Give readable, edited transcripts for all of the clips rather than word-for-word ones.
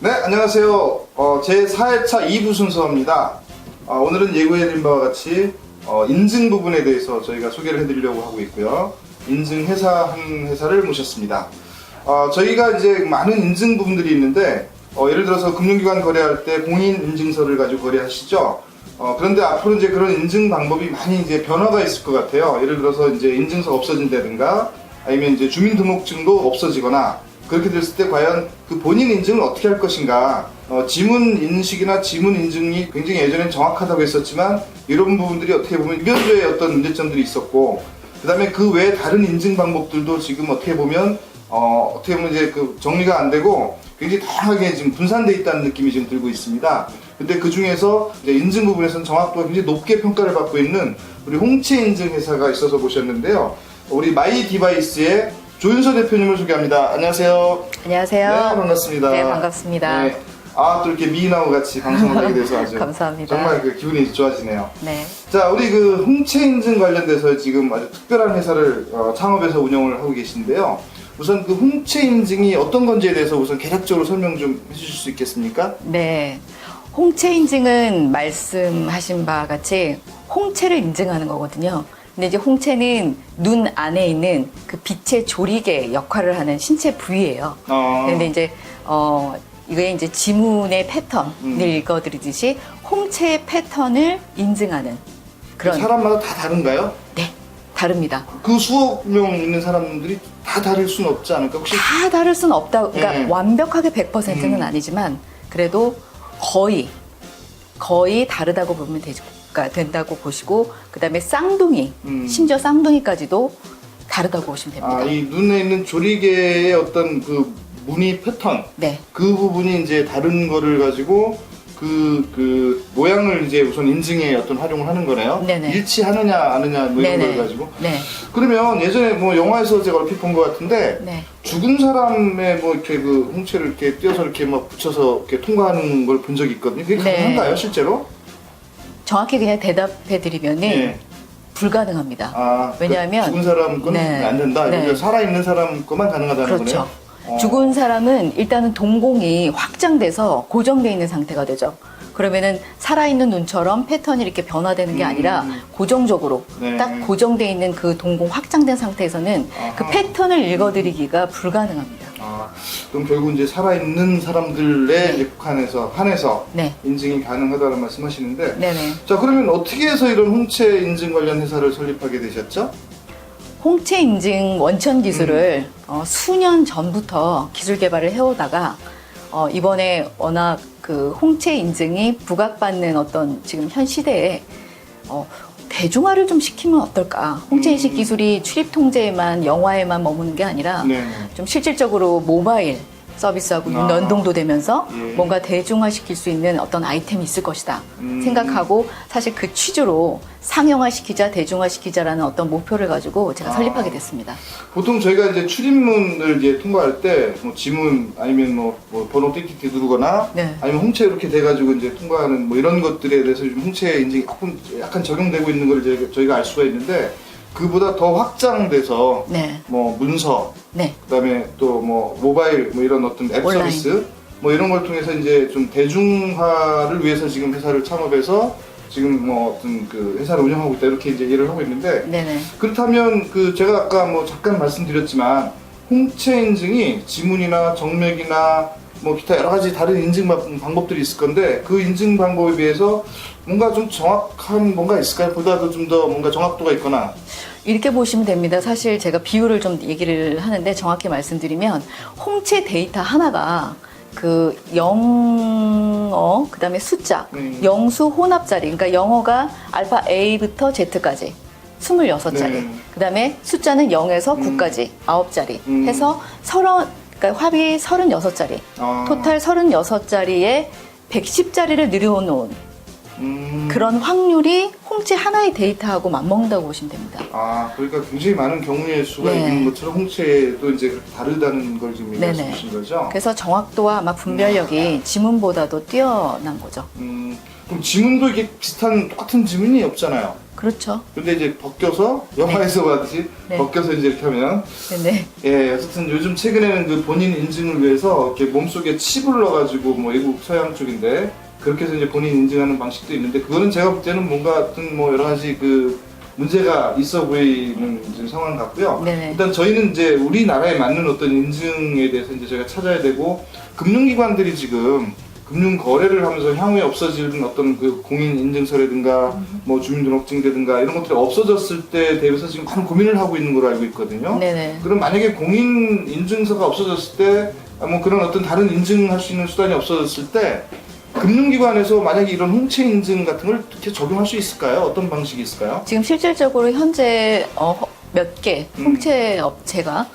네, 안녕하세요. 제 4회차 2부 순서입니다. 오늘은 예고해드린 바와 같이 인증 부분에 대해서 저희가 소개를 해드리려고 하고 있고요. 인증 회사 한 회사를 모셨습니다. 저희가 이제 많은 인증 부분들이 있는데 예를 들어서 금융기관 거래할 때 공인 인증서를 가지고 거래하시죠. 그런데 앞으로 이제 그런 인증 방법이 많이 이제 변화가 있을 것 같아요. 예를 들어서 이제 인증서가 없어진다든가 아니면 이제 주민등록증도 없어지거나 그렇게 됐을 때 과연 그 본인 인증을 어떻게 할 것인가. 지문 인식이나 지문 인증이 굉장히 예전엔 정확하다고 했었지만 이런 부분들이 어떻게 보면 위변조의 어떤 문제점들이 있었고 그 다음에 그 외에 다른 인증 방법들도 지금 어떻게 보면 이제 그 정리가 안 되고 굉장히 다양하게 지금 분산되어 있다는 느낌이 지금 들고 있습니다. 근데 그 중에서 이제 인증 부분에서는 정확도가 굉장히 높게 평가를 받고 있는 우리 홍채 인증 회사가 있어서 모셨는데요. 우리 마이디바이스의 조윤서 대표님을 소개합니다. 안녕하세요. 안녕하세요. 네, 반갑습니다. 네, 반갑습니다. 네. 또 이렇게 미인하고 같이 방송을 하게 돼서 아주 감사합니다. 정말 그 기분이 좋아지네요. 네. 자, 우리 그 홍채 인증 관련돼서 지금 아주 특별한 회사를 창업해서 운영을 하고 계신데요. 우선 그 홍채 인증이 어떤 건지에 대해서 우선 개략적으로 설명 좀 해주실 수 있겠습니까? 네. 홍채 인증은 말씀하신 바와 같이 홍채를 인증하는 거거든요. 근데 이제 홍채는 눈 안에 있는 그 빛의 조리개 역할을 하는 신체 부위예요. 근데 이제 이게 이제 지문의 패턴을 읽어드리듯이 홍채의 패턴을 인증하는 그런. 사람마다 다 다른가요? 네, 다릅니다. 그 수억 명 있는 사람들이 다 다를 수는 없지 않을까? 혹시 다 다를 수는 없다. 그러니까 네. 완벽하게 100%는 아니지만 그래도 거의 다르다고 보면 된다고 보시고 그다음에 쌍둥이, 심지어 쌍둥이까지도 다르다고 보시면 됩니다. 이 눈에 있는 조리개의 어떤 그 무늬 패턴, 네. 그 부분이 이제 다른 거를 가지고 그 모양을 이제 우선 인증에 어떤 활용을 하는 거네요. 네네. 일치하느냐 아느냐 뭐 이런 걸 가지고. 네. 그러면 예전에 뭐 영화에서 제가 얼핏 본 것 같은데 네. 죽은 사람의 뭐 이렇게 그 홍채를 이렇게 띄어서 이렇게 막 붙여서 이렇게 통과하는 걸 본 적이 있거든요. 그게 네. 가능한가요, 실제로? 정확히 그냥 대답해드리면은 네. 불가능합니다. 왜냐하면 죽은 사람 거는 네. 안 된다. 네. 살아있는 사람 것만 가능하다는 그렇죠. 거네요. 죽은 사람은 일단은 동공이 확장돼서 고정되어 있는 상태가 되죠. 그러면은 살아있는 눈처럼 패턴이 이렇게 변화되는 게 아니라 고정적으로 네. 딱 고정되어 있는 그 동공 확장된 상태에서는 그 패턴을 읽어드리기가 불가능합니다. 그럼 결국 이제 살아있는 사람들의 이제 한해서 네. 인증이 가능하다는 말씀하시는데, 네네. 자, 그러면 어떻게 해서 이런 홍채 인증 관련 회사를 설립하게 되셨죠? 홍채 인증 원천 기술을 수년 전부터 기술 개발을 해오다가 이번에 워낙 그 홍채 인증이 부각받는 어떤 지금 현 시대에 대중화를 좀 시키면 어떨까? 홍채 인식 기술이 출입 통제에만 영화에만 머무는 게 아니라 네. 좀 실질적으로 모바일 서비스하고 연동도 되면서 예. 뭔가 대중화시킬 수 있는 어떤 아이템이 있을 것이다 생각하고 사실 그 취지로 상용화시키자 대중화시키자라는 어떤 목표를 가지고 제가 설립하게 됐습니다. 보통 저희가 이제 출입문을 이제 통과할 때 뭐 지문 아니면 뭐 번호 띠띠띠 누르거나 네. 아니면 홍채 이렇게 돼가지고 이제 통과하는 뭐 이런 것들에 대해서 요즘 홍채 인증이 약간 적용되고 있는 걸 이제 저희가 알 수가 있는데 그보다 더 확장돼서 네. 뭐 문서 네. 그다음에 또 뭐 모바일 뭐 이런 어떤 앱 온라인. 서비스 뭐 이런 걸 통해서 이제 좀 대중화를 위해서 지금 회사를 창업해서 지금 뭐 어떤 그 회사를 운영하고 있다 이렇게 이제 일을 하고 있는데 네네. 그렇다면 그 제가 아까 뭐 잠깐 말씀드렸지만 홍채 인증이 지문이나 정맥이나 뭐 기타 여러 가지 다른 인증 방법들이 있을 건데 그 인증 방법에 비해서 뭔가 좀 정확한 뭔가 있을까요? 보다도 좀 더 뭔가 정확도가 있거나. 이렇게 보시면 됩니다. 사실 제가 비율을 좀 얘기를 하는데 정확히 말씀드리면 홍채 데이터 하나가 그 영어 그다음에 숫자 영수 혼합자리 그러니까 영어가 알파 A부터 Z까지 26자리 네. 그다음에 숫자는 0에서 9까지 9자리 해서 그러니까 합이 36자리 토탈 36자리에 110자리를 늘여놓은 그런 확률이 홍채 하나의 데이터하고 맞먹는다고 보시면 됩니다. 그러니까 굉장히 많은 경우의 수가 네. 있는 것처럼 홍채도 이제 그렇게 다르다는 걸 지금 네네. 말씀해 주신 거죠? 그래서 정확도와 아마 분별력이 지문보다도 뛰어난 거죠. 그럼 지문도 이게 똑같은 지문이 없잖아요. 그렇죠. 근데 이제 벗겨서 영화에서 봤듯이 네. 벗겨서 이제 이렇게 하면 네네. 예, 어쨌든 요즘 최근에는 그 본인 인증을 위해서 이렇게 몸속에 칩을 넣어가지고 뭐 외국 서양 쪽인데 그렇게 해서 이제 본인 인증하는 방식도 있는데 그거는 제가 볼 때는 뭔가 어떤 뭐 여러 가지 그 문제가 있어 보이는 이제 상황 같고요. 네네. 일단 저희는 이제 우리나라에 맞는 어떤 인증에 대해서 이제 저희가 찾아야 되고 금융기관들이 지금 금융 거래를 하면서 향후에 없어지는 어떤 그 공인 인증서라든가 뭐 주민등록증이라든가 이런 것들이 없어졌을 때 대해서 지금 많은 고민을 하고 있는 걸로 알고 있거든요. 네네. 그럼 만약에 공인 인증서가 없어졌을 때 뭐 그런 어떤 다른 인증할 수 있는 수단이 없어졌을 때 금융기관에서 만약에 이런 홍채 인증 같은 걸 어떻게 적용할 수 있을까요? 어떤 방식이 있을까요? 지금 실질적으로 현재 몇 개 홍채 업체가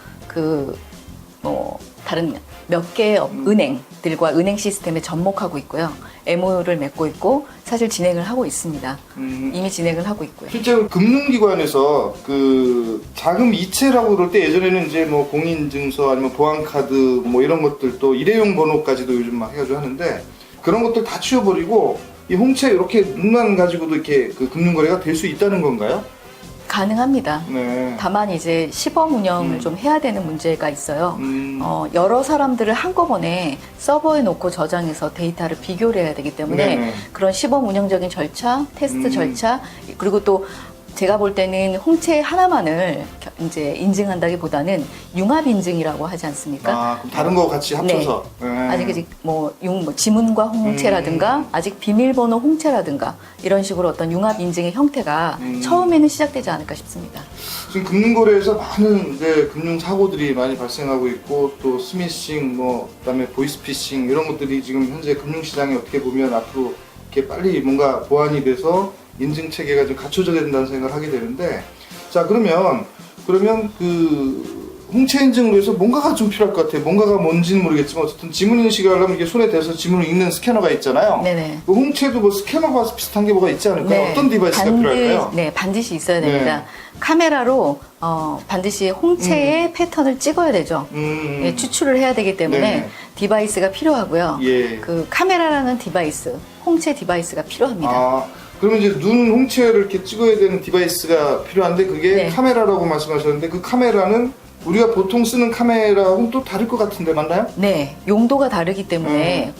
다른 몇 개의 은행들과 은행 시스템에 접목하고 있고요. MOU를 맺고 있고 사실 진행을 하고 있습니다. 이미 진행을 하고 있고요. 실제로 금융기관에서 그 자금 이체라고 그럴 때 예전에는 이제 뭐 공인인증서 아니면 보안카드 뭐 이런 것들 또 일회용 번호까지도 요즘 막 해가지고 하는데 그런 것들 다 치워버리고 이 홍채 이렇게 눈만 가지고도 이렇게 그 금융거래가 될 수 있다는 건가요? 가능합니다. 네. 다만 이제 시범 운영을 좀 해야 되는 문제가 있어요. 여러 사람들을 한꺼번에 서버에 놓고 저장해서 데이터를 비교를 해야 되기 때문에 네네. 그런 시범 운영적인 절차, 테스트 절차, 그리고 또 제가 볼 때는 홍채 하나만을 이제 인증한다기보다는 융합 인증이라고 하지 않습니까? 아, 그럼 다른 거 같이 합쳐서. 네. 아직 지문과 홍채라든가 아직 비밀번호 홍채라든가 이런 식으로 어떤 융합 인증의 형태가 처음에는 시작되지 않을까 싶습니다. 지금 금융거래에서 많은 이제 금융 사고들이 많이 발생하고 있고 또 스미싱 뭐 그다음에 보이스피싱 이런 것들이 지금 현재 금융시장에 어떻게 보면 앞으로 이렇게 빨리 뭔가 보완이 돼서 인증 체계가 좀 갖춰져야 된다는 생각을 하게 되는데 자 그러면 그 홍채 인증을 위해서 뭔가가 좀 필요할 것 같아요. 뭔가가 뭔지는 모르겠지만 어쨌든 지문 인식을 하려면 이게 손에 대서 지문을 읽는 스캐너가 있잖아요. 네네. 그 홍채도 뭐 스캐너가 비슷한 게 뭐가 있지 않을까요? 어떤 디바이스가 필요할까요? 네, 반드시 있어야 됩니다. 네. 카메라로 반드시 홍채의 패턴을 찍어야 되죠. 예, 추출을 해야 되기 때문에 네네. 디바이스가 필요하고요. 예. 그 카메라라는 디바이스, 홍채 디바이스가 필요합니다. 아, 그러면 이제 눈 홍채를 이렇게 찍어야 되는 디바이스가 필요한데 그게 네. 카메라라고 말씀하셨는데 그 카메라는 우리가 보통 쓰는 카메라하고는 또 다를 것 같은데 맞나요? 네, 용도가 다르기 때문에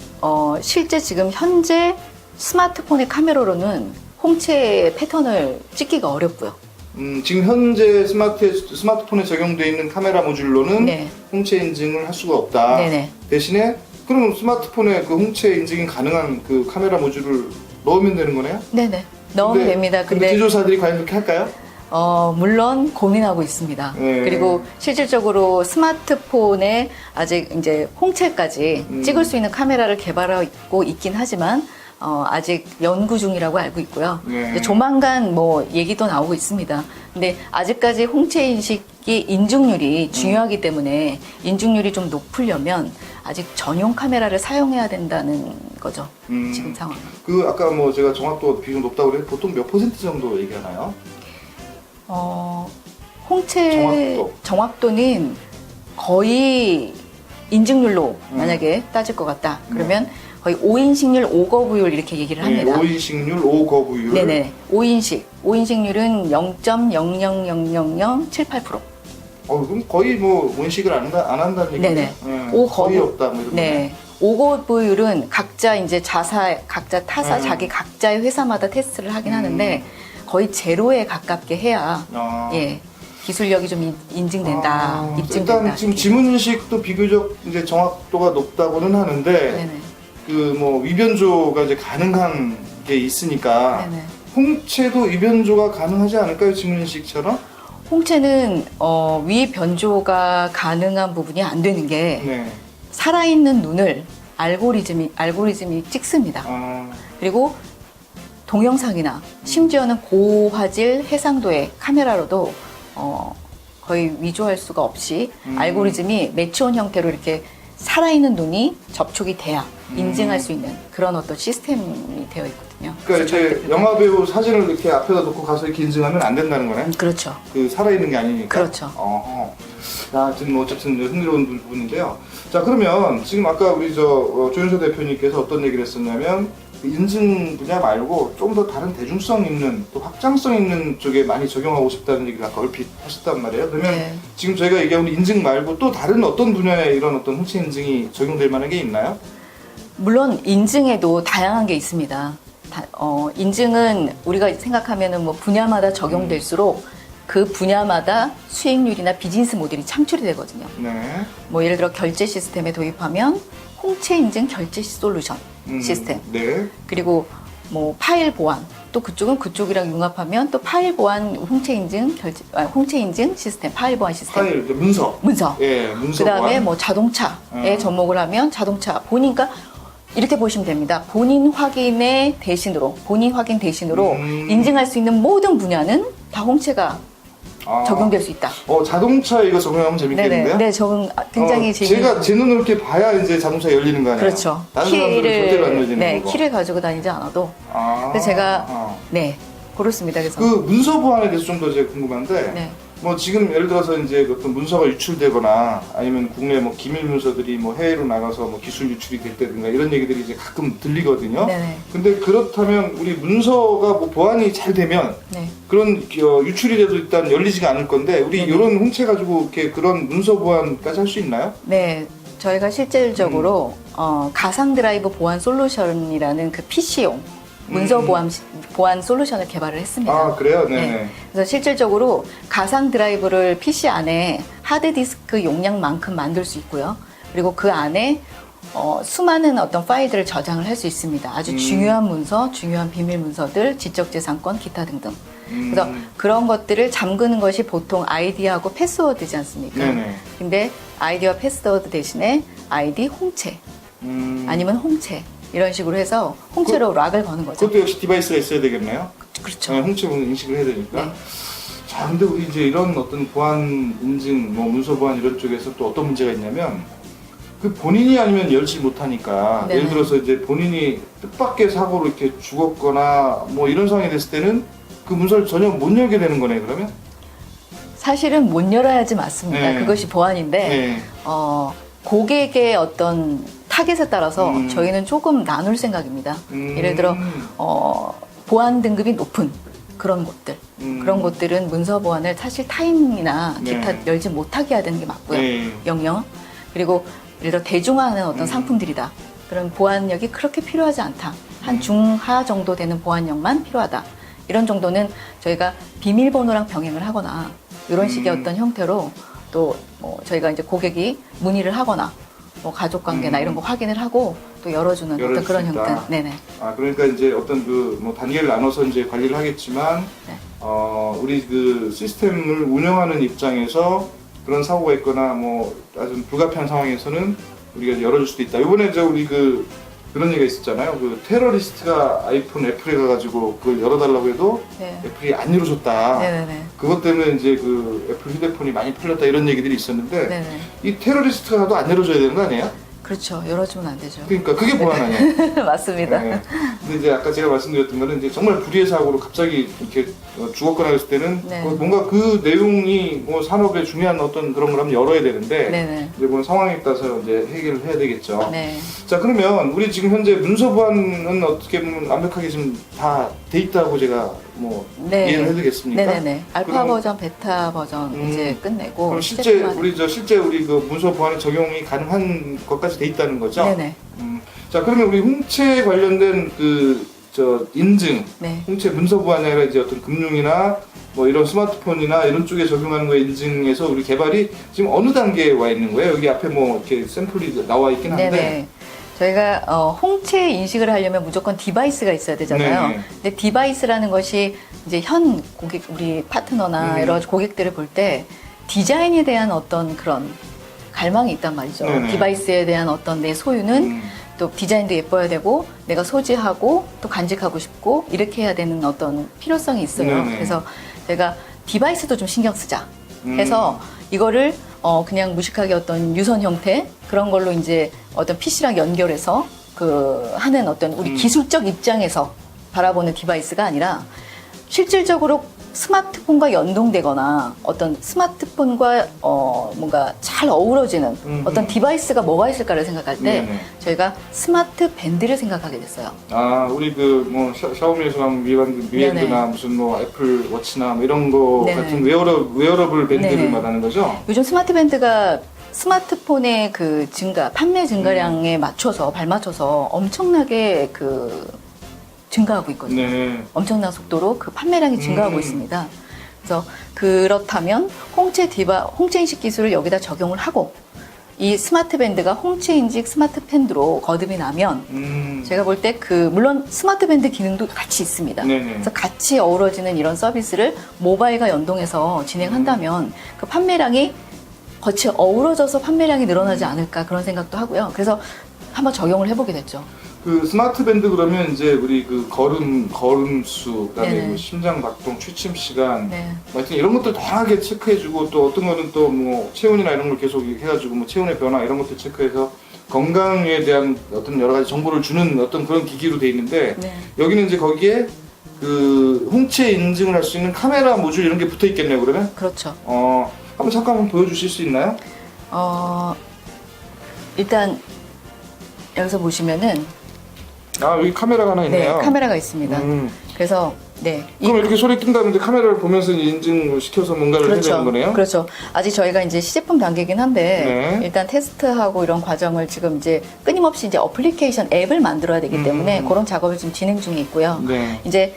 실제 지금 현재 스마트폰의 카메라로는 홍채 패턴을 찍기가 어렵고요. 지금 현재 스마트폰에 적용되어 있는 카메라 모듈로는 네. 홍채 인증을 할 수가 없다. 네네. 대신에 그럼 스마트폰에 그 홍채 인증이 가능한 그 카메라 모듈을 넣으면 되는 거네요? 네네. 넣으면 됩니다. 근데 제조사들이 과연 그렇게 할까요? 물론 고민하고 있습니다. 네. 그리고 실질적으로 스마트폰에 아직 이제 홍채까지 찍을 수 있는 카메라를 개발하고 있긴 하지만 아직 연구 중이라고 알고 있고요. 네. 이제 조만간 뭐 얘기도 나오고 있습니다. 근데 아직까지 홍채 인식이 인증률이 중요하기 때문에 인증률이 좀 높으려면 아직 전용 카메라를 사용해야 된다는 거죠. 지금 상황. 그 아까 뭐 제가 정확도 비중 높다고 그랬는데 보통 몇 퍼센트 정도 얘기하나요? 홍채 정확도는 거의 인증률로 만약에 따질 것 같다. 그러면 거의 5인식률 5거부율 이렇게 얘기를 합니다. 5인식률 5거부율. 네네. 5인식률은 0.0000078%. 그럼 거의 뭐 원식을 안 한다는 얘기죠? 네네. 거의 없다 뭐 이런 네. 5거부율은 각자 이제 각자 타사 자기 각자의 회사마다 테스트를 하긴 하는데 거의 제로에 가깝게 해야 예. 기술력이 좀 인증된다, 입증된다. 일단 지금 지문 인식도 비교적 이제 정확도가 높다고는 하는데 네네. 그 뭐 위변조가 이제 가능한 게 있으니까 네네. 홍채도 위변조가 가능하지 않을까요? 지문 인식처럼? 홍채는 위 변조가 가능한 부분이 안 되는 게 네. 살아있는 눈을 알고리즘이 찍습니다. 그리고 동영상이나 심지어는 고화질 해상도의 카메라로도 거의 위조할 수가 없이 알고리즘이 매치온 형태로 이렇게 살아있는 눈이 접촉이 돼야 인증할 수 있는 그런 어떤 시스템이 되어 있거든요. 그러니까 이제 영화배우 사진을 이렇게 앞에다 놓고 가서 이렇게 인증하면 안 된다는 거네? 그렇죠. 그 살아있는 게 아니니까? 그렇죠. 자, 지금 뭐 어쨌든 흥미로운 부분인데요. 자, 그러면 지금 아까 우리 조윤서 대표님께서 어떤 얘기를 했었냐면 인증 분야 말고 좀 더 다른 대중성 있는 또 확장성 있는 쪽에 많이 적용하고 싶다는 얘기를 아까 얼핏 하셨단 말이에요. 그러면 네. 지금 저희가 얘기하는 인증 말고 또 다른 어떤 분야에 이런 어떤 홍채 인증이 적용될 만한 게 있나요? 물론 인증에도 다양한 게 있습니다. 인증은 우리가 생각하면은 뭐 분야마다 적용될수록 그 분야마다 수익률이나 비즈니스 모델이 창출이 되거든요. 네. 뭐 예를 들어 결제 시스템에 도입하면 홍채 인증 결제 솔루션 시스템. 네. 그리고 뭐 파일 보안. 또 그쪽은 그쪽이랑 융합하면 또 파일 보안 홍채 인증 홍채 인증 시스템, 파일 보안 시스템. 파일, 문서. 문서. 예, 문서. 그다음에 보안. 뭐 자동차에 접목을 하면 자동차 본인과 이렇게 보시면 됩니다. 본인 확인 대신으로 인증할 수 있는 모든 분야는 다 홍채가 적용될 수 있다. 자동차 이거 적용하면 재밌겠는데요? 네, 적용 굉장히 제가 제 눈으로 이렇게 봐야 이제 자동차 열리는 거 아니에요? 그렇죠. 다른 사람들은 절대로 안 열리는 거고. 키를 가지고 다니지 않아도. 그래서 제가 그렇습니다. 그래서 그 문서 보안에 대해서 좀 더 제가 궁금한데, 네. 뭐 지금 예를 들어서 이제 어떤 문서가 유출되거나 아니면 국내 뭐 기밀 문서들이 뭐 해외로 나가서 뭐 기술 유출이 됐다든가 이런 얘기들이 이제 가끔 들리거든요. 네네. 근데 그렇다면 우리 문서가 뭐 보안이 잘 되면 네. 그런 유출이 돼도 일단 열리지가 않을 건데 우리 이런 홍채 가지고 이렇게 그런 문서 보안까지 할 수 있나요? 네. 저희가 실질적으로 가상 드라이브 보안 솔루션이라는 그 PC용 문서 보안 솔루션을 개발을 했습니다. 아, 그래요? 네네. 네. 그래서 실질적으로 가상 드라이브를 PC 안에 하드디스크 용량만큼 만들 수 있고요. 그리고 그 안에 수많은 어떤 파일들을 저장을 할 수 있습니다. 아주 중요한 문서, 중요한 비밀 문서들, 지적재산권, 기타 등등. 그래서 그런 것들을 잠그는 것이 보통 아이디하고 패스워드지 않습니까? 네네. 근데 아이디와 패스워드 대신에 아이디 홍채 아니면 홍채 이런 식으로 해서 홍채로 락을 거는 거죠. 그것도 역시 디바이스가 있어야 되겠네요. 그렇죠. 네, 홍채 인식을 해야 되니까. 네. 자, 근데 우리 이제 이런 어떤 보안 인증, 뭐 문서 보안 이런 쪽에서 또 어떤 문제가 있냐면 그 본인이 아니면 열지 못하니까 네네. 예를 들어서 이제 본인이 뜻밖의 사고로 이렇게 죽었거나 뭐 이런 상황이 됐을 때는 그 문서를 전혀 못 열게 되는 거네 그러면? 사실은 못 열어야지 맞습니다. 네. 그것이 보안인데 네. 고객의 어떤 타겟에 따라서 저희는 조금 나눌 생각입니다. 예를 들어 보안 등급이 높은 그런 곳들 그런 곳들은 문서 보안을 사실 타인이나 기타 네. 열지 못하게 해야 되는 게 맞고요. 네. 영영. 그리고 예를 들어 대중화하는 어떤 상품들이다. 그런 보안력이 그렇게 필요하지 않다. 한 중하 정도 되는 보안력만 필요하다. 이런 정도는 저희가 비밀번호랑 병행을 하거나 이런 식의 어떤 형태로 또 뭐 저희가 이제 고객이 문의를 하거나 뭐 가족 관계나 이런 거 확인을 하고 또 열어주는 어떤 그런 수 있다. 형태. 네네. 아, 그러니까 이제 어떤 그 뭐 단계를 나눠서 이제 관리를 하겠지만 네. 우리 그 시스템을 운영하는 입장에서 그런 사고가 있거나 뭐 아주 불가피한 상황에서는 우리가 열어줄 수도 있다. 이번에 우리 그런 얘기가 있었잖아요. 그 테러리스트가 아이폰 애플에 가가지고 그걸 열어달라고 해도 네. 애플이 안 열어줬다. 네네네. 그것 때문에 이제 그 애플 휴대폰이 많이 팔렸다 이런 얘기들이 있었는데 네네. 이 테러리스트가 가도 안 열어줘야 되는 거 아니에요? 그렇죠. 열어주면 안 되죠. 그러니까 그게 보안 아니에요? 맞습니다. 네. 근데 이제 아까 제가 말씀드렸던 거는 이제 정말 불의의 사고로 갑자기 이렇게 죽었거나 그랬을 때는 네. 뭔가 그 내용이 뭐 산업에 중요한 어떤 그런 걸 하면 열어야 되는데 네네. 이제 그런 상황에 따라서 이제 해결을 해야 되겠죠. 네. 자, 그러면 우리 지금 현재 문서 보안은 어떻게 보면 완벽하게 지금 다 돼 있다고 제가 뭐 네. 이해를 해드리겠습니까? 네네네. 알파 그럼- 버전, 베타 버전 이제 끝내고 그럼 실제 시제품만- 실제 우리 그 문서 보안에 적용이 가능한 것까지 돼 있다는 거죠? 네네. 자, 그러면 우리 홍채 관련된 인증, 네. 홍채 문서 보안이 아니라 이제 어떤 금융이나 뭐 이런 스마트폰이나 이런 쪽에 적용하는 거에 인증해서 우리 개발이 지금 어느 단계에 와 있는 거예요? 여기 앞에 뭐 이렇게 샘플이 나와 있긴 한데. 네네. 저희가 홍채 인식을 하려면 무조건 디바이스가 있어야 되잖아요. 네네. 근데 디바이스라는 것이 이제 현 고객, 우리 파트너나 여러 고객들을 볼 때 디자인에 대한 어떤 그런 갈망이 있단 말이죠. 네네. 디바이스에 대한 어떤 내 소유는 또 디자인도 예뻐야 되고 내가 소지하고 또 간직하고 싶고 이렇게 해야 되는 어떤 필요성이 있어요. 네네. 그래서 제가 디바이스도 좀 신경 쓰자 해서 이거를 그냥 무식하게 어떤 유선 형태 그런 걸로 이제 어떤 PC랑 연결해서 하는 어떤 우리 기술적 입장에서 바라보는 디바이스가 아니라 실질적으로 스마트폰과 연동되거나 어떤 스마트폰과 뭔가 잘 어우러지는 어떤 디바이스가 뭐가 있을까를 생각할 때 네네. 저희가 스마트 밴드를 생각하게 됐어요. 아, 우리 그 뭐 샤오미에서 나온 위밴드나 네네. 무슨 뭐 애플 워치나 뭐 이런 거 네네. 같은 웨어러블 밴드를 네네. 말하는 거죠? 요즘 스마트 밴드가 스마트폰의 그 증가, 판매 증가량에 맞춰서 발맞춰서 엄청나게 그 증가하고 있거든요. 네. 엄청난 속도로 그 판매량이 증가하고 있습니다. 그래서 그렇다면 홍채 인식 기술을 여기다 적용을 하고 이 스마트 밴드가 홍채 인식 스마트 밴드로 거듭이 나면 제가 볼 때 물론 스마트 밴드 기능도 같이 있습니다. 네네. 그래서 같이 어우러지는 이런 서비스를 모바일과 연동해서 진행한다면 그 판매량이 같이 어우러져서 판매량이 늘어나지 않을까 그런 생각도 하고요. 그래서 한번 적용을 해보게 됐죠. 그 스마트 밴드 그러면 이제 우리 그 걸음수, 그다음에 네네. 뭐 심장 박동, 취침 시간, 네. 뭐 하여튼 이런 것들 다양하게 체크해주고 또 어떤 거는 또 뭐 체온이나 이런 걸 계속 해가지고 뭐 체온의 변화 이런 것들 체크해서 건강에 대한 어떤 여러 가지 정보를 주는 어떤 그런 기기로 돼 있는데 네. 여기는 이제 거기에 그 홍채 인증을 할 수 있는 카메라 모듈 이런 게 붙어 있겠네요. 그러면 그렇죠. 한번 잠깐 보여주실 수 있나요? 일단 여기서 보시면은 아, 여기 카메라가 하나 네, 있네요. 카메라가 있습니다. 그래서 네. 그럼 이렇게 소리 뜬다는데 카메라를 보면서 인증을 시켜서 뭔가를 해야 되는 거네요? 그렇죠. 아직 저희가 이제 시제품 단계긴 한데 네. 일단 테스트하고 이런 과정을 지금 이제 끊임없이 이제 어플리케이션 앱을 만들어야 되기 때문에 그런 작업을 지금 진행 중에 있고요. 네. 이제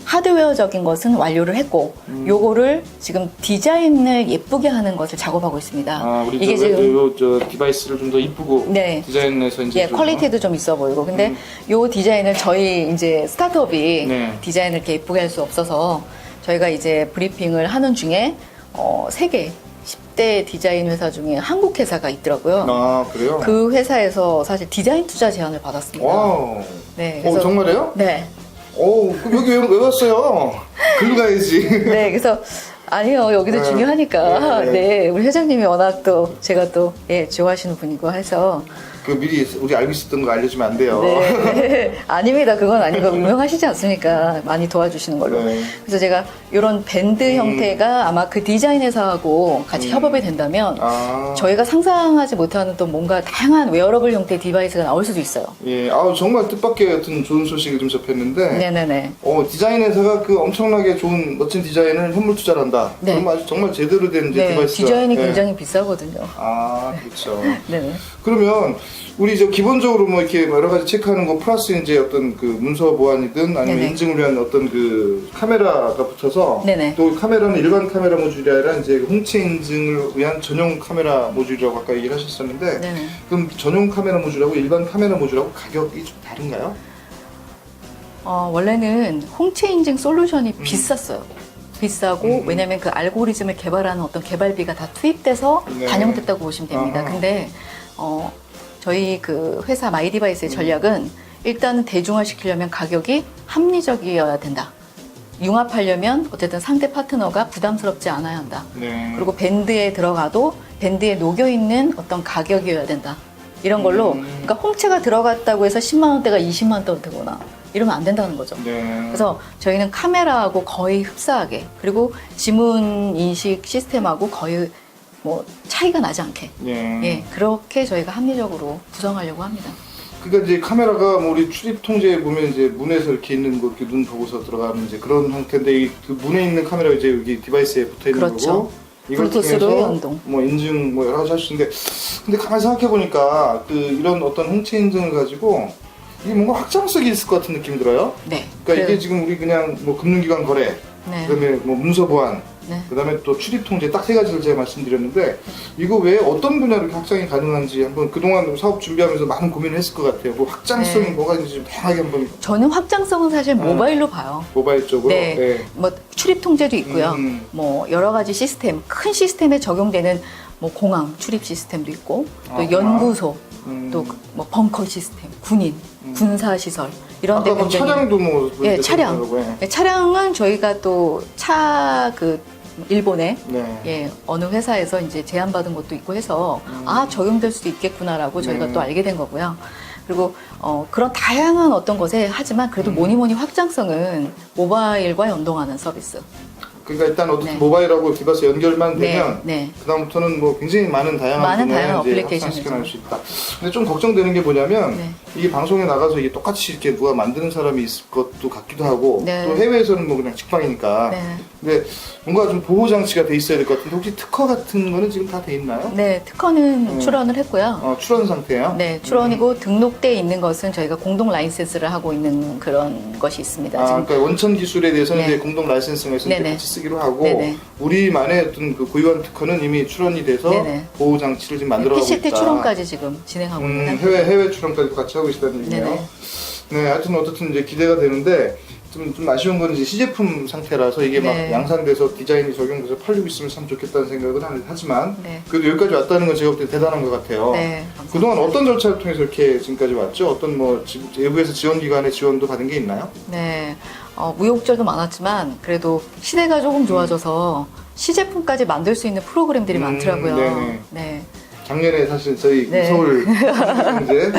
하드웨어적인 것은 완료를 했고 요거를 지금 디자인을 예쁘게 하는 것을 작업하고 있습니다. 아, 우리 이게 저 디바이스를 좀 더 이쁘고 네. 디자인해서 이제 예, 퀄리티도 좀 있어 보이고. 근데 요 디자인을 저희 이제 스타트업이 네. 디자인을 이렇게 예쁘게 할 수 없어서 저희가 이제 브리핑을 하는 중에 세계 10대 디자인 회사 중에 한국 회사가 있더라고요. 아, 그래요? 그 회사에서 사실 디자인 투자 제안을 받았습니다. 와우. 네. 정말요? 네. 그럼 여기 왜 왔어요? 글로 가야지. 네, 그래서 아니요, 여기도 네. 중요하니까. 네. 네, 우리 회장님이 워낙 또 제가 또 좋아하시는 분이고 해서 미리 우리 알고 있었던 거 알려주면 안 돼요. 네. 아닙니다. 그건 아니고 유명하시지 않습니까? 많이 도와주시는 걸로. 네. 그래서 제가 이런 밴드 형태가 아마 그 디자인 회사하고 같이 협업이 된다면 저희가 상상하지 못하는 또 뭔가 다양한 웨어러블 형태의 디바이스가 나올 수도 있어요. 예, 정말 뜻밖의 같은 좋은 소식을 좀 접했는데. 네네네. 디자인 회사가 그 엄청나게 좋은 멋진 디자인을 현물 투자를 한다. 네. 그럼 아주 정말 제대로 된 이제 네, 디바이스가. 디자인이 네. 굉장히 비싸거든요. 그렇죠. 네네. 그러면 우리 기본적으로 뭐 이렇게 여러 가지 체크하는 거 플러스 이제 어떤 그 문서 보안이든 아니면 네네. 인증을 위한 어떤 그 카메라가 붙어서 네네. 또 카메라는 일반 카메라 모듈이 아니라 이제 홍채 인증을 위한 전용 카메라 모듈이라고 아까 얘기를 하셨었는데 네네. 그럼 전용 카메라 모듈하고 일반 카메라 모듈하고 가격이 좀 다른가요? 원래는 홍채 인증 솔루션이 비쌌어요. 비싸고 왜냐면 그 알고리즘을 개발하는 어떤 개발비가 다 투입돼서 네. 반영됐다고 보시면 됩니다. 아하. 근데 저희 그 회사 마이디바이스의 전략은 일단은 대중화시키려면 가격이 합리적이어야 된다. 융합하려면 어쨌든 상대 파트너가 부담스럽지 않아야 한다. 네. 그리고 밴드에 들어가도 밴드에 녹여있는 어떤 가격이어야 된다. 이런 걸로 그러니까 홍채가 들어갔다고 해서 10만 원대가 20만 원대가 되거나 이러면 안 된다는 거죠. 네. 그래서 저희는 카메라하고 거의 흡사하게 그리고 지문 인식 시스템하고 거의 뭐 차이가 나지 않게 예. 그렇게 저희가 합리적으로 구성하려고 합니다. 그러니까 이제 카메라가 뭐 우리 출입 통제에 보면 이제 문에서 이렇게 있는 거 이렇게 눈 보고서 들어가는 이제 그런 형태인데 그 문에 있는 카메라가 이제 여기 디바이스에 붙어 있는 그렇죠. 거고 이걸 블루투스로 통해서 연동. 뭐 인증 뭐 여러 가지 할 수 있는데 근데 가만히 생각해 보니까 그 이런 어떤 홍채 인증을 가지고 이게 뭔가 확장성이 있을 것 같은 느낌이 들어요. 네. 그러니까 이게 지금 우리 그냥 뭐 금융기관 거래, 네. 그다음에 뭐 문서 보안, 네. 그다음에 또 출입 통제 딱 세 가지를 제가 말씀드렸는데 이거 외에 어떤 분야로 이렇게 확장이 가능한지 한번 그동안 사업 준비하면서 많은 고민을 했을 것 같아요. 뭐 확장성이 네. 뭐가 있는지 좀 다양하게 한번 저는 확장성은 사실 모바일로 봐요. 모바일 쪽으로. 네. 네. 뭐 출입 통제도 있고요. 음. 여러 가지 시스템, 큰 시스템에 적용되는 뭐 공항 출입 시스템도 있고 또 아, 연구소, 음. 또 뭐 벙커 시스템, 군인, 군사 시설 이런 데 아까 뭐 차량도 뭐 예, 차량. 그러더라고요. 예. 네, 차량은 저희가 또 차 일본에 네. 어느 회사에서 이제 제안받은 것도 있고 해서 적용될 수도 있겠구나라고 저희가 네. 또 알게 된 거고요. 그리고 그런 다양한 어떤 것에 하지만 그래도 뭐니 확장성은 모바일과 연동하는 서비스. 그러니까 일단 어떻게 네. 모바일하고 디바이스 연결만 네, 되면 네. 그다음부터는 뭐 굉장히 많은 다양한 어플리케이션을 합산시켜 나갈 수 있다. 근데 좀 걱정되는 게 뭐냐면 네. 이게 방송에 나가서 이게 똑같이 이렇게 누가 만드는 사람이 있을 것도 같기도 하고 네. 또 해외에서는 뭐 그냥 직방이니까 네. 근데 뭔가 좀 보호 장치가 돼 있어야 될 것 같은데 혹시 특허 같은 거는 지금 다 돼 있나요? 네, 특허는 출원을 했고요. 출원 상태예요? 네, 출원이고 등록돼 있는 것은 저희가 공동 라이센스를 하고 있는 그런 것이 있습니다. 지금 그러니까 원천 기술에 대해서는 네. 이제 공동 라이센스에서 이제 네네. 같이 쓰기로 하고 네네. 우리만의 어떤 그 고유한 특허는 이미 출원이 돼서 네네. 보호 장치를 지금 만들어가고 있다. PCT 출원까지 지금 진행하고 있는 상태입니다. 해외 출원까지 같이 하고 있다는 얘기네요. 네네. 네, 하여튼 어떻든 이제 기대가 되는데 좀 아쉬운 건 이제 시제품 상태라서 이게 막 네. 양산돼서 디자인이 적용돼서 팔리고 있으면 참 좋겠다는 생각은 하지만 네. 그래도 여기까지 왔다는 건 제가 볼 때 대단한 것 같아요. 네, 감사합니다. 그동안 어떤 절차를 통해서 이렇게 지금까지 왔죠? 어떤 뭐 외부에서 지원기관의 지원도 받은 게 있나요? 네, 우여곡절도 많았지만 그래도 시대가 조금 좋아져서 시제품까지 만들 수 있는 프로그램들이 많더라고요. 네네. 네. 작년에 사실 저희 네. 서울 이제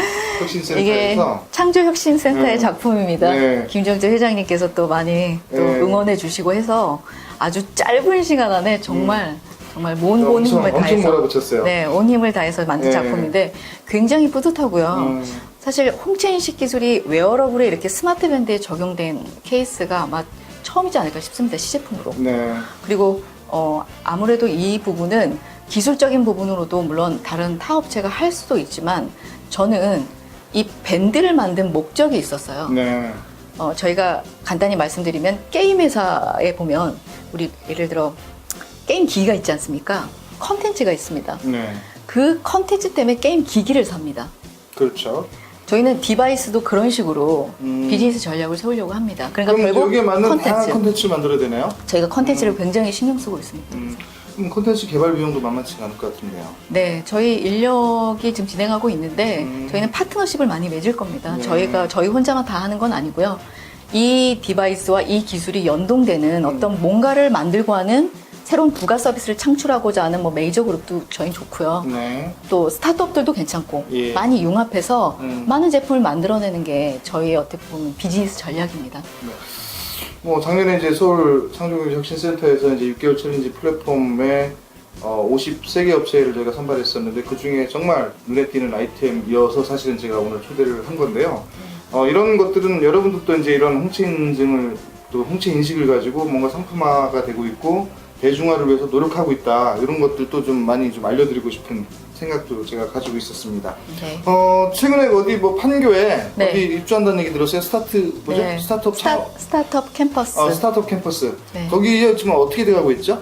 이게 혁신센터에서 창조혁신센터의 네. 작품입니다. 네. 김정재 회장님께서 또 많이 또 네. 응원해 주시고 해서 아주 짧은 시간 안에 정말 온 힘을 엄청 다해서 몰아붙였어요. 네, 온 힘을 다해서 만든 네. 작품인데 굉장히 뿌듯하고요. 사실 홍채 인식 기술이 웨어러블에 이렇게 스마트 밴드에 적용된 케이스가 아마 처음이지 않을까 싶습니다. 시제품으로. 네. 그리고 아무래도 이 부분은 기술적인 부분으로도 물론 다른 타 업체가 할 수도 있지만 저는 이 밴드를 만든 목적이 있었어요. 네. 저희가 간단히 말씀드리면 게임 회사에 보면 우리 예를 들어 게임 기기가 있지 않습니까? 컨텐츠가 있습니다. 네. 그 컨텐츠 때문에 게임 기기를 삽니다. 그렇죠. 저희는 디바이스도 그런 식으로 음. 비즈니스 전략을 세우려고 합니다. 그러니까 그럼 결국 여기에 맞는 다양한 컨텐츠. 콘텐츠를 만들어야 되나요? 저희가 컨텐츠를 굉장히 신경 쓰고 있습니다. 그럼 콘텐츠 개발 비용도 만만치가 않을 것 같은데요. 네, 저희 인력이 지금 진행하고 있는데 저희는 파트너십을 많이 맺을 겁니다. 네. 저희 혼자만 다 하는 건 아니고요. 이 디바이스와 이 기술이 연동되는 어떤 뭔가를 만들고 하는 새로운 부가 서비스를 창출하고자 하는 뭐 메이저 그룹도 저희 좋고요. 네. 또 스타트업들도 괜찮고 예. 많이 융합해서 음. 많은 제품을 만들어내는 게 저희의 어떻게 보면 비즈니스 전략입니다. 뭐 작년에 이제 서울 창조경제혁신센터에서 이제 6개월 챌린지 플랫폼에 53개 업체를 저희가 선발했었는데 그 중에 정말 눈에 띄는 아이템이어서 사실은 제가 오늘 초대를 한 건데요. 이런 것들은 여러분들도 이제 이런 홍채 인증을 또 홍채 인식을 가지고 뭔가 상품화가 되고 있고 대중화를 위해서 노력하고 있다 이런 것들도 좀 많이 좀 알려드리고 싶은 생각도 제가 가지고 있었습니다. 네. 최근에 어디 뭐 판교에 네. 어디 입주한다는 얘기 들었어요. 네. 스타트업 캠퍼스. 스타트업 캠퍼스. 네. 거기 지금 어떻게 돼가고 있죠?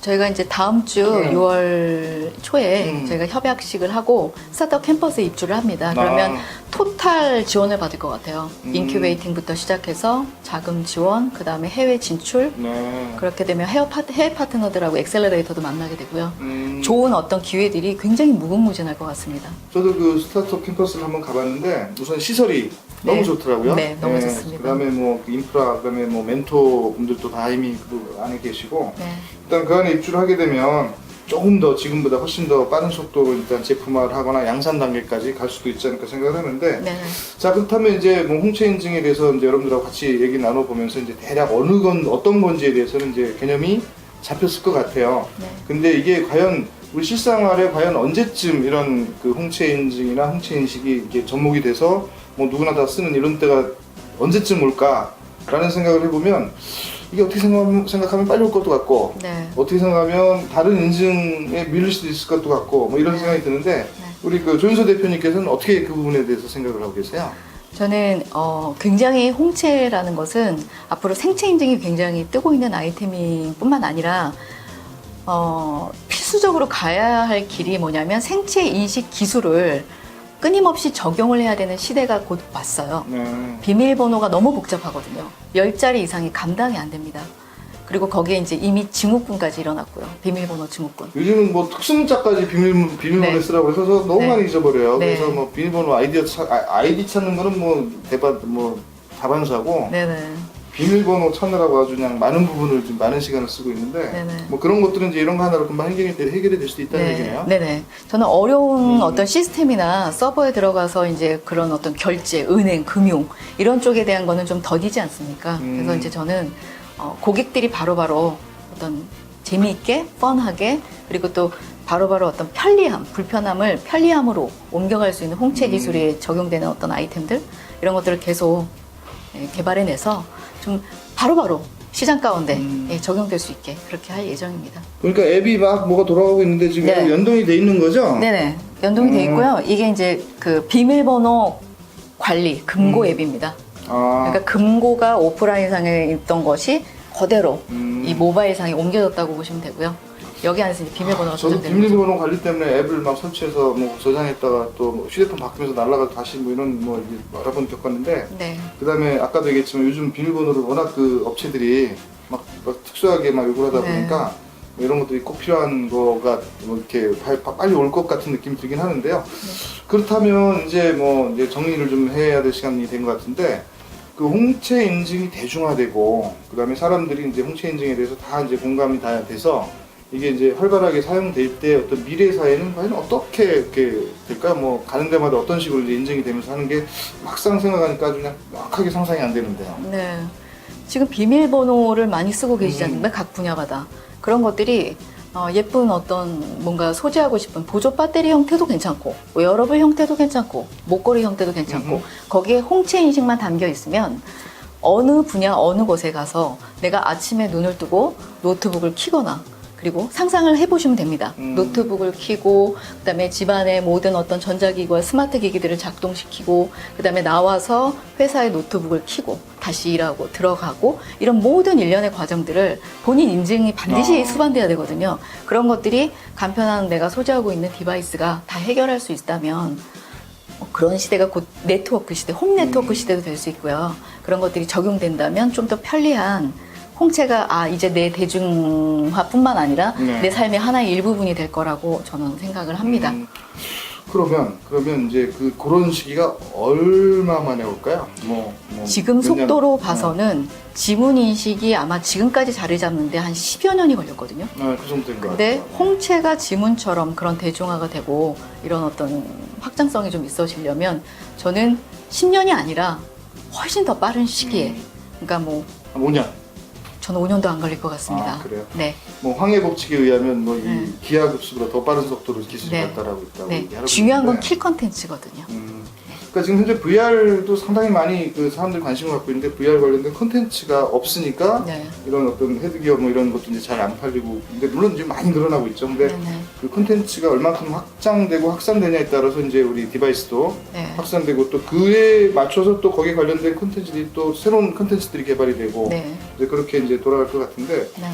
저희가 이제 다음 주 6월 초에 저희가 협약식을 하고 스타트업 캠퍼스에 입주를 합니다. 그러면 토탈 지원을 받을 것 같아요. 인큐베이팅부터 시작해서 자금 지원, 그 다음에 해외 진출. 네. 그렇게 되면 해외 파트너들하고 엑셀러레이터도 만나게 되고요. 좋은 어떤 기회들이 굉장히 무궁무진할 것 같습니다. 저도 그 스타트업 캠퍼스를 한번 가봤는데 우선 시설이 너무 좋더라고요. 네, 너무 좋습니다. 그다음에 뭐 인프라, 그다음에 뭐 멘토 분들도 다 이미 그 안에 계시고 네. 일단 그 안에 입주를 하게 되면 조금 더 지금보다 훨씬 더 빠른 속도로 일단 제품화를 하거나 양산 단계까지 갈 수도 있지 않을까 생각을 하는데 네. 자 그렇다면 이제 뭐 홍채 인증에 대해서 이제 여러분들하고 같이 얘기 나눠보면서 이제 대략 어떤 건지에 대해서는 이제 개념이 잡혔을 것 같아요. 네. 근데 이게 과연 우리 실생활에 과연 언제쯤 이런 그 홍채 인증이나 홍채 인식이 이렇게 접목이 돼서 뭐 누구나 다 쓰는 이런 때가 언제쯤 올까라는 생각을 해보면 이게 어떻게 생각하면 빨리 올 것도 같고 네. 어떻게 생각하면 다른 인증에 밀릴 수도 있을 것도 같고 뭐 이런 생각이 드는데 우리 그 조윤서 대표님께서는 어떻게 그 부분에 대해서 생각을 하고 계세요? 저는 굉장히 홍채라는 것은 앞으로 생체 인증이 굉장히 뜨고 있는 아이템이 뿐만 아니라 필수적으로 가야 할 길이 뭐냐면 생체 인식 기술을 끊임없이 적용을 해야 되는 시대가 곧 왔어요. 네. 비밀번호가 너무 복잡하거든요. 10자리 이상이 감당이 안 됩니다. 그리고 거기에 이제 이미 증후군까지 일어났고요. 비밀번호 증후군. 요즘은 뭐 특수문자까지 비밀번호 네. 쓰라고 해서 너무 네. 많이 잊어버려요. 네. 그래서 뭐 비밀번호 아이디 찾는 거는 뭐 다반사고 네네. 비밀번호 찾느라고 아주 그냥 많은 부분을 좀 많은 시간을 쓰고 있는데 네네. 뭐 그런 것들은 이제 이런 거 하나로 금방 해결이 될 수도 있다는 얘기네요. 네네. 저는 어려운 어떤 시스템이나 서버에 들어가서 이제 그런 어떤 결제, 은행, 금융 이런 쪽에 대한 거는 좀 더디지 않습니까? 그래서 이제 저는 고객들이 바로바로 어떤 재미있게, 뻔하게, 그리고 또 바로바로 어떤 편리함, 불편함을 편리함으로 옮겨갈 수 있는 홍채 기술에 적용되는 어떤 아이템들, 이런 것들을 계속 개발해내서 좀 바로바로 시장 가운데 적용될 수 있게 그렇게 할 예정입니다. 그러니까 앱이 막 뭐가 돌아가고 있는데 지금 네. 연동이 돼 있는 거죠? 네네. 연동이 돼 있고요. 이게 이제 그 비밀번호 관리, 금고 앱입니다. 아, 그러니까 금고가 오프라인상에 있던 것이 그대로 이 모바일상에 옮겨졌다고 보시면 되고요. 여기 안에서 이제 비밀번호가 저도 저장되는 거죠. 비밀번호 관리 때문에 앱을 막 설치해서 뭐 저장했다가 또 휴대폰 바꾸면서 날라가 다시 뭐 이런 뭐 여러 번 겪었는데 네. 그다음에 아까도 얘기했지만 요즘 비밀번호를 워낙 그 업체들이 막 특수하게 막 요구를 하다 네. 보니까 뭐 이런 것들이 꼭 필요한 거가 뭐 이렇게 빨리 올 것 같은 느낌이 들긴 하는데요. 그렇다면 이제 뭐 이제 정리를 좀 해야 될 시간이 된 것 같은데 그 홍채 인증이 대중화되고 그다음에 사람들이 이제 홍채 인증에 대해서 다 이제 공감이 다 돼서 이게 이제 활발하게 사용될 때 어떤 미래 사회는 과연 어떻게 이렇게 될까요? 뭐 가는 데마다 어떤 식으로 이제 인증이 되면서 하는 게 막상 생각하니까 아주 그냥 명확하게 상상이 안 되는데요. 네. 지금 비밀번호를 많이 쓰고 계시지 않습니까? 각 분야마다. 그런 것들이 예쁜 어떤 뭔가 소지하고 싶은 보조 배터리 형태도 괜찮고 웨어러블 형태도 괜찮고 목걸이 형태도 괜찮고 거기에 홍채 인식만 담겨 있으면 어느 분야 어느 곳에 가서 내가 아침에 눈을 뜨고 노트북을 켜거나 그리고 상상을 해보시면 됩니다. 노트북을 켜고 그다음에 집안의 모든 어떤 전자기기와 스마트 기기들을 작동시키고 그다음에 나와서 회사의 노트북을 켜고 다시 일하고 들어가고 이런 모든 일련의 과정들을 본인 인증이 반드시 수반돼야 되거든요. 그런 것들이 간편한 내가 소지하고 있는 디바이스가 다 해결할 수 있다면 그런 시대가 곧 네트워크 시대, 홈 네트워크 시대도 될 수 있고요. 그런 것들이 적용된다면 좀 더 편리한 홍채가 이제 내 대중화뿐만 아니라 네. 내 삶의 하나의 일부분이 될 거라고 저는 생각을 합니다. 그러면 이제 그런 시기가 얼마 만에 올까요? 지금 몇 년? 속도로 봐서는 지문 인식이 아마 지금까지 자리 잡는데 한 10여 년이 걸렸거든요. 그 정도 된 것 근데 같아요. 홍채가 지문처럼 그런 대중화가 되고 이런 어떤 확장성이 좀 있어지려면 저는 10년이 아니라 훨씬 더 빠른 시기에 그러니까 뭐 한 5년. 저는 5년도 안 걸릴 것 같습니다. 아, 그래요? 네. 뭐 황해 법칙에 의하면 뭐 이 네. 기하급수보다 더 빠른 속도로 기술이 네. 발달하고 있다고 네. 얘기하고 중요한 건 있는데. 킬 컨텐츠거든요. 그러니까 지금 현재 VR도 상당히 많이 그 사람들이 관심을 갖고 있는데 VR 관련된 콘텐츠가 없으니까 네. 이런 어떤 헤드기어 뭐 이런 것도 이제 잘 안 팔리고 근데 물론 지금 많이 늘어나고 있죠. 근데 네네. 그 콘텐츠가 얼만큼 확장되고 확산되냐에 따라서 이제 우리 디바이스도 네. 확산되고 또 그에 맞춰서 또 거기에 관련된 콘텐츠들이 또 새로운 콘텐츠들이 개발이 되고 네. 이제 그렇게 이제 돌아갈 것 같은데 네.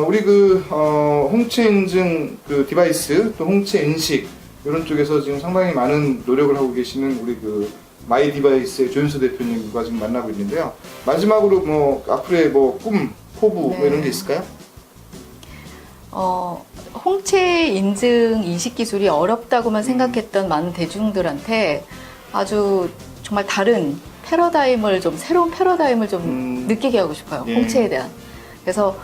우리 홍채 인증 그 디바이스 또 홍채 인식 이런 쪽에서 지금 상당히 많은 노력을 하고 계시는 우리 그 마이 디바이스의 조윤수 대표님과 지금 만나고 있는데요. 마지막으로 뭐 앞으로의 뭐 꿈, 포부 뭐 네. 이런 게 있을까요? 홍채 인증 인식 기술이 어렵다고만 생각했던 많은 대중들한테 아주 정말 다른 패러다임을 좀 새로운 패러다임을 좀 느끼게 하고 싶어요. 예. 홍채에 대한. 그래서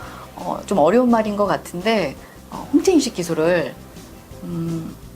좀 어려운 말인 것 같은데 홍채 인식 기술을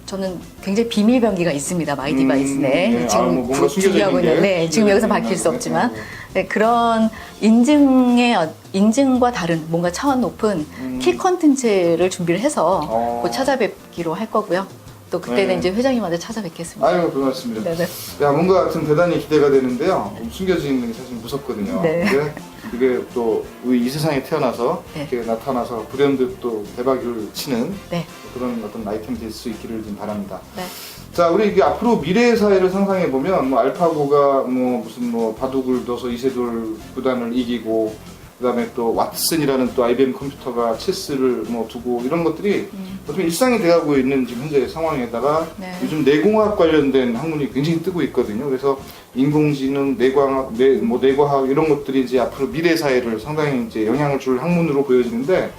저는 굉장히 비밀 병기가 있습니다. 마이 디바이스 내에. 네. 지금 뭐 뭔가 숨겨져 준비하고 있는 있는, 게 네, 지금 여기서 밝힐 수 없지만 네, 그런 인증과 다른 뭔가 차원 높은 키 컨텐츠를 준비를 해서 곧 찾아뵙기로 할 거고요. 또 그때는 네. 이제 회장님한테 찾아뵙겠습니다. 아유, 그렇습니다. 네네. 야, 뭔가 하여튼 대단히 기대가 되는데요. 숨겨지는 게 사실 무섭거든요. 네. 근데 그게 또 우리 이 세상에 태어나서 네. 이렇게 나타나서 불현듯 또 대박을 치는 네. 그런 어떤 아이템이 될 수 있기를 좀 바랍니다. 네. 자, 우리 이게 앞으로 미래의 사회를 상상해 보면 뭐 알파고가 뭐 무슨 뭐 바둑을 둬서 이세돌 구단을 이기고 그다음에 또 왓슨이라는 또 IBM 컴퓨터가 체스를 뭐 두고 이런 것들이 어떻게 일상이 돼가고 있는 지금 현재 상황에다가 네. 요즘 내공학 관련된 학문이 굉장히 뜨고 있거든요. 그래서 인공지능, 내과학 이런 것들이 이제 앞으로 미래 사회를 상당히 이제 영향을 줄 학문으로 보여지는데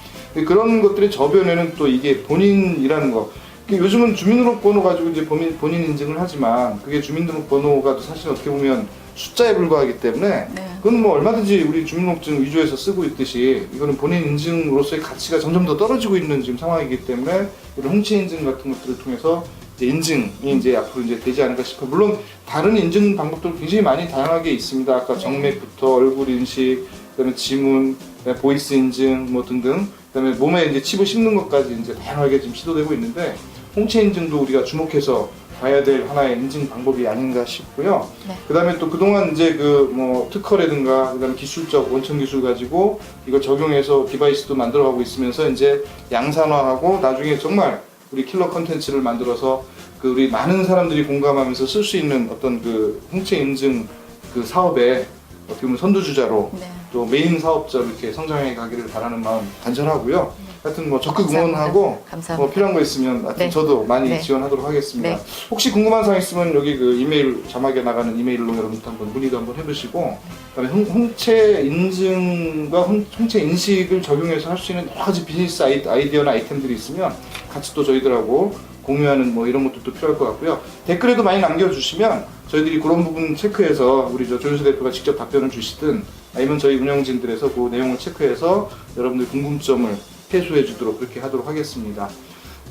그런 것들의 저변에는 또 이게 본인이라는 거. 요즘은 주민등록번호 가지고 이제 본인 인증을 하지만 그게 주민등록번호가 사실 어떻게 보면 숫자에 불과하기 때문에 네. 그건 뭐 얼마든지 우리 주민등록증 위조해서 쓰고 있듯이 이거는 본인 인증으로서의 가치가 점점 더 떨어지고 있는 지금 상황이기 때문에 이런 홍채 인증 같은 것들을 통해서 이제 인증이 이제 앞으로 이제 되지 않을까 싶어요. 물론 다른 인증 방법도 굉장히 많이 다양하게 있습니다. 아까 정맥부터 얼굴 인식, 그다음에 지문, 그다음에 보이스 인증 뭐 등등, 그다음에 몸에 이제 칩을 심는 것까지 이제 다양하게 지금 시도되고 있는데 홍채 인증도 우리가 주목해서 봐야 될 하나의 인증 방법이 아닌가 싶고요. 네. 그다음에 또 그동안 이제 그 뭐 특허라든가 그다음에 기술적 원천 기술 가지고 이걸 적용해서 디바이스도 만들어가고 있으면서 이제 양산화하고 나중에 정말 우리 킬러 컨텐츠를 만들어서 그 우리 많은 사람들이 공감하면서 쓸 수 있는 어떤 그 홍채 인증 그 사업에 어떻게 보면 선두주자로 네. 또 메인 사업자로 이렇게 성장해 가기를 바라는 마음 간절하고요. 하여튼 뭐 적극 감사합니다. 응원하고 감사합니다. 뭐 필요한 거 있으면 하여튼 네. 저도 많이 네. 지원하도록 하겠습니다. 네. 혹시 궁금한 사항 있으면 여기 그 이메일 자막에 나가는 이메일로 여러분들 한번 문의도 한번 해보시고, 그다음에 홍채 인증과 홍채 인식을 적용해서 할 수 있는 여러 가지 비즈니스 아이디어나 아이템들이 있으면 같이 또 저희들하고 공유하는 뭐 이런 것도 필요할 것 같고요. 댓글에도 많이 남겨주시면 저희들이 그런 부분 체크해서 우리 저 조윤수 대표가 직접 답변을 주시든 아니면 저희 운영진들에서 그 내용을 체크해서 여러분들 궁금점을 해소해 주도록 그렇게 하도록 하겠습니다.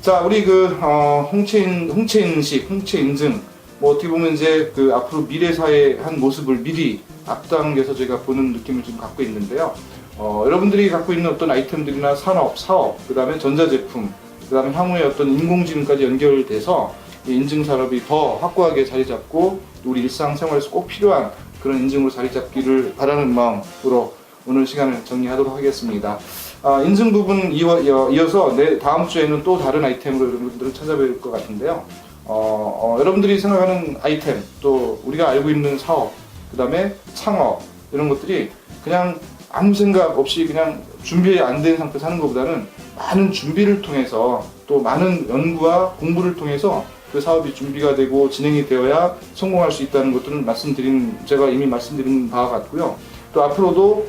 자, 우리 그 홍채 인식, 홍채 인증 뭐 어떻게 보면 이제 그 앞으로 미래 사회의 한 모습을 미리 앞당겨서 저희가 보는 느낌을 지금 갖고 있는데요. 여러분들이 갖고 있는 어떤 아이템들이나 산업, 사업, 그다음에 전자제품, 그다음에 향후에 어떤 인공지능까지 연결돼서 이 인증 산업이 더 확고하게 자리 잡고 우리 일상생활에서 꼭 필요한 그런 인증으로 자리 잡기를 바라는 마음으로 오늘 시간을 정리하도록 하겠습니다. 인증 부분 이어서 다음 주에는 또 다른 아이템으로 여러분들을 찾아뵐 것 같은데요. 여러분들이 생각하는 아이템, 또 우리가 알고 있는 사업, 그 다음에 창업, 이런 것들이 그냥 아무 생각 없이 그냥 준비 안 된 상태에서 하는 것보다는 많은 준비를 통해서 또 많은 연구와 공부를 통해서 그 사업이 준비가 되고 진행이 되어야 성공할 수 있다는 것들은 제가 이미 말씀드린 바와 같고요. 또 앞으로도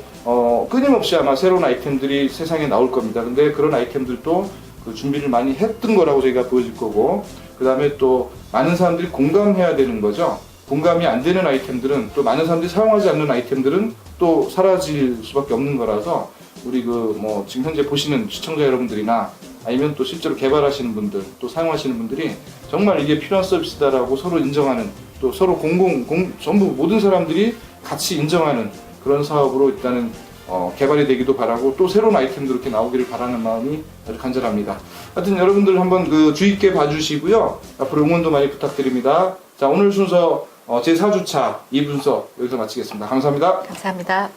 끊임없이 아마 새로운 아이템들이 세상에 나올 겁니다. 근데 그런 아이템들도 그 준비를 많이 했던 거라고 저희가 보여줄 거고, 그 다음에 또 많은 사람들이 공감해야 되는 거죠. 공감이 안 되는 아이템들은, 또 많은 사람들이 사용하지 않는 아이템들은 또 사라질 수밖에 없는 거라서 우리 지금 현재 보시는 시청자 여러분들이나 아니면 또 실제로 개발하시는 분들, 또 사용하시는 분들이 정말 이게 필요한 서비스다라고 서로 인정하는, 또 서로 전부 모든 사람들이 같이 인정하는 그런 사업으로 일단은 개발이 되기도 바라고, 또 새로운 아이템도 이렇게 나오기를 바라는 마음이 아주 간절합니다. 하여튼 여러분들 한번 그 주의 있게 봐주시고요. 앞으로 응원도 많이 부탁드립니다. 자, 오늘 순서 제4주차 2분석 여기서 마치겠습니다. 감사합니다. 감사합니다.